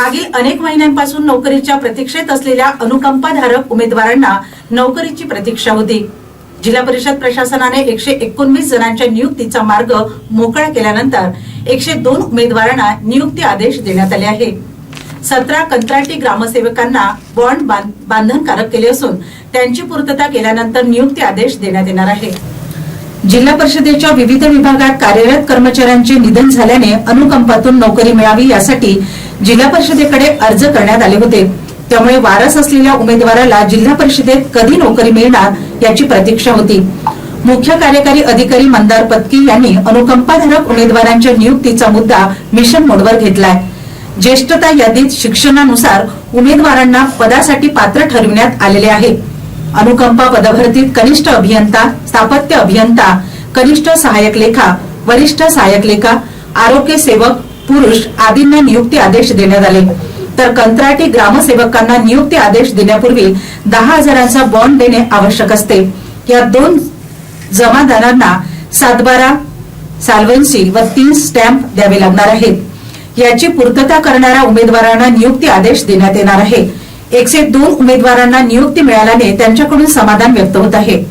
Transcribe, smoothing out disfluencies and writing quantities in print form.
मागील अनेक महिन्यांपासून नोकरीच्या प्रतीक्षेत असलेल्या अनुकंपाधारक उमेदवारांना नोकरीची प्रतीक्षा होती। जिल्हा परिषद प्रशासनाने 119 जणांच्या नियुक्तीचा मार्ग मोकळा केल्यानंतर 102 उमेदवारांना नियुक्ती आदेश देण्यात आले आहे। 17 कंत्राटी ग्रामसेवकांना बॉन्ड बंधनकारक केले असून त्यांची पूर्तता केल्यानंतर नियुक्ती आदेश देण्यात येणार आहे। जिल्हा परिषदेच्या विविध विभागात कार्यरत कर्मचाऱ्यांचे निधन झाल्याने अनुकंपातून नोकरी मिळावी यासाठी जिल्हा परिषदेकडे अर्ज करण्यात आले होते। त्यामुळे वारस असलेल्या उमेदवाराला जिल्हा परिषदेत कधी नोकरी मिळणार याची प्रतीक्षा होती। मुख्य कार्यकारी अधिकारी मंदार पत्की यांनी अनुकंपाधारक उमेदवारांच्या नियुक्तीचा मुद्दा मिशन मोडवर घेतलाय। ज्येष्ठता यादीत शिक्षणानुसार उमेदवारांना पदासाठी पात्र ठरविण्यात आलेले आहे। अनुकंपा पदभरतीत कनिष्ठ अभियंता, स्थापत्य अभियंता, कनिष्ठ सहाय्यक लेखा, वरिष्ठ सहाय्यक लेखा, आरोग्य सेवक पुरुष आदींना नियुक्ती आदेश देण्यात आले। तर कंत्राटी ग्रामसेवकांना नियुक्ती आदेश देण्यापूर्वी 10,000चा बॉन्ड देणे आवश्यक असते। या 2 जमादारांना 7/12 साल्वन्सी व 3 स्टॅम्प द्यावे लागणार आहेत। याची पूर्तता करणाऱ्या उमेदवारांना नियुक्ती आदेश देण्यात येणार आहे। 102 उमेदवारांना नियुक्ती मिळाल्याने त्यांच्याकडून समाधान व्यक्त होत आहे।